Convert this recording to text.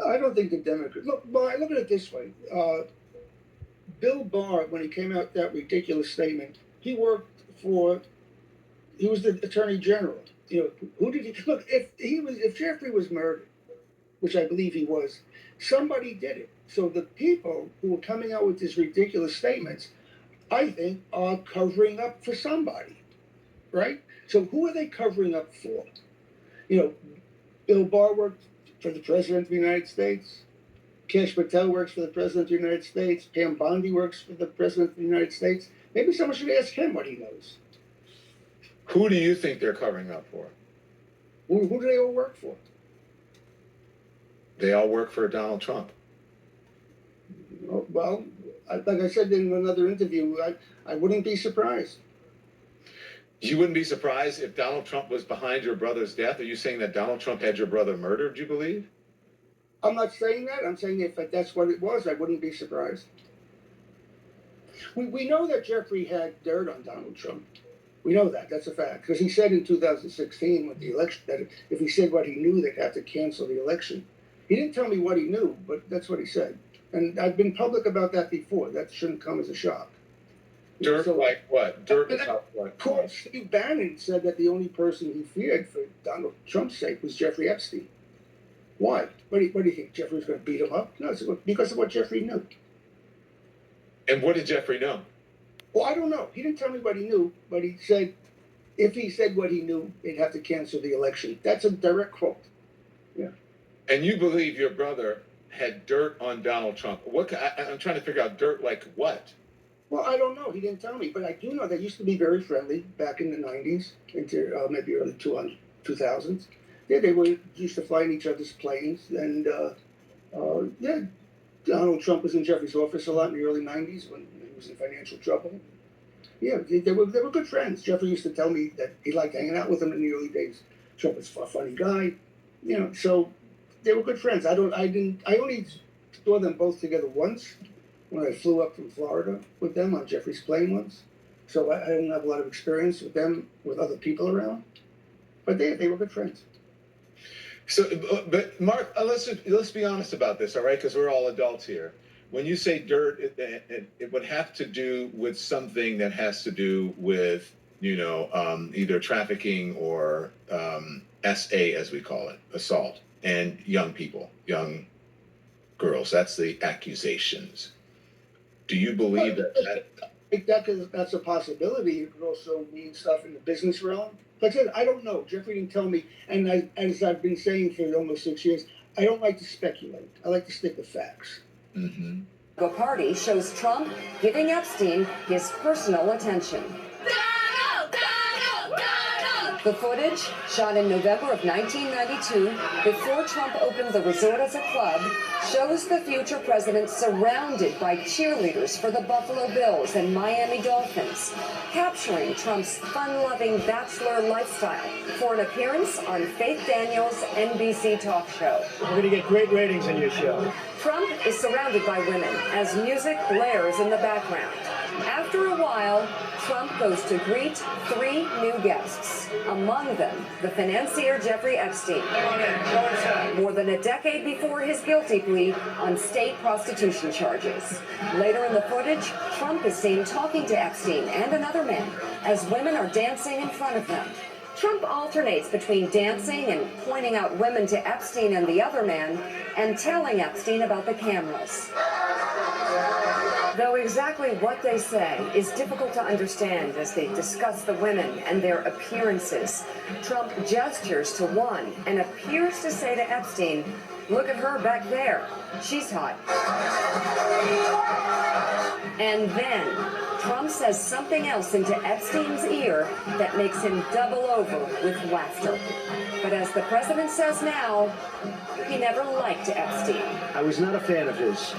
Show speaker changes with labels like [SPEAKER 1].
[SPEAKER 1] I don't think the Democrats look. Well, I look at it this way. Bill Barr, when he came out with that ridiculous statement, he worked for. He was the Attorney General. You know, who did he look? If Jeffrey was murdered, which I believe he was, somebody did it. So the people who were coming out with these ridiculous statements, I think, are covering up for somebody, right? So who are they covering up for? You know, Bill Barr worked for the President of the United States. Kash Patel works for the President of the United States. Pam Bondi works for the President of the United States. Maybe someone should ask him what he knows.
[SPEAKER 2] Who do you think they're covering up for?
[SPEAKER 1] Who do they all work for?
[SPEAKER 2] They all work for Donald Trump.
[SPEAKER 1] Well, like I said in another interview, I wouldn't be surprised.
[SPEAKER 2] You wouldn't be surprised if Donald Trump was behind your brother's death? Are you saying that Donald Trump had your brother murdered, you believe?
[SPEAKER 1] I'm not saying that. I'm saying if that's what it was, I wouldn't be surprised. We know that Jeffrey had dirt on Donald Trump. We know that. That's a fact. Because he said in 2016 with the election that if he said what he knew, they'd have to cancel the election. He didn't tell me what he knew, but that's what he said. And I've been public about that before. That shouldn't come as a shock.
[SPEAKER 2] Dirt like what? Dirt about what?
[SPEAKER 1] Of course, Steve Bannon said that the only person he feared for Donald Trump's sake was Jeffrey Epstein. Why? What do you think? Jeffrey was going to beat him up? No, it's because of what Jeffrey knew.
[SPEAKER 2] And what did Jeffrey know?
[SPEAKER 1] Well, I don't know. He didn't tell me what he knew, but he said if he said what he knew, they'd have to cancel the election. That's a direct quote. Yeah.
[SPEAKER 2] And you believe your brother had dirt on Donald Trump? I'm trying to figure out dirt like what?
[SPEAKER 1] Well, I don't know. He didn't tell me, but I do know they used to be very friendly back in the 90s, into maybe early 2000s. Yeah, they used to fly in each other's planes, and yeah, Donald Trump was in Jeffrey's office a lot in the early 90s when he was in financial trouble. Yeah, they were good friends. Jeffrey used to tell me that he liked hanging out with him in the early days. Trump was a funny guy, you know. So they were good friends. I only saw them both together once when I flew up from Florida with them on Jeffrey's plane once. So I didn't have a lot of experience with them with other people around, but they were good friends.
[SPEAKER 2] So, but Mark, let's be honest about this, all right? Because we're all adults here. When you say dirt, it would have to do with something that has to do with, you know, either trafficking or SA, as we call it, assault, and young people, young girls. That's the accusations. Do you believe
[SPEAKER 1] That's a possibility. It could also mean stuff in the business realm. Like I said, I don't know. Jeffrey didn't tell me. And as I've been saying for almost 6 years, I don't like to speculate. I like to stick with facts.
[SPEAKER 2] Mm-hmm.
[SPEAKER 3] The party shows Trump giving Epstein his personal attention. The footage, shot in November of 1992, before Trump opened the resort as a club, shows the future president surrounded by cheerleaders for the Buffalo Bills and Miami Dolphins, capturing Trump's fun-loving bachelor lifestyle for an appearance on Faith Daniels' NBC talk show.
[SPEAKER 4] We're going to get great ratings in your show.
[SPEAKER 3] Trump is surrounded by women as music blares in the background. After a while, Trump goes to greet 3 new guests, among them the financier Jeffrey Epstein, more than a decade before his guilty plea on state prostitution charges. Later in the footage, Trump is seen talking to Epstein and another man as women are dancing in front of them. Trump alternates between dancing and pointing out women to Epstein and the other man and telling Epstein about the cameras. Though exactly what they say is difficult to understand as they discuss the women and their appearances, Trump gestures to one and appears to say to Epstein, "Look at her back there. She's hot." And then Trump says something else into Epstein's ear that makes him double over with laughter. But as the president says now, he never liked Epstein.
[SPEAKER 4] I was not a fan of his.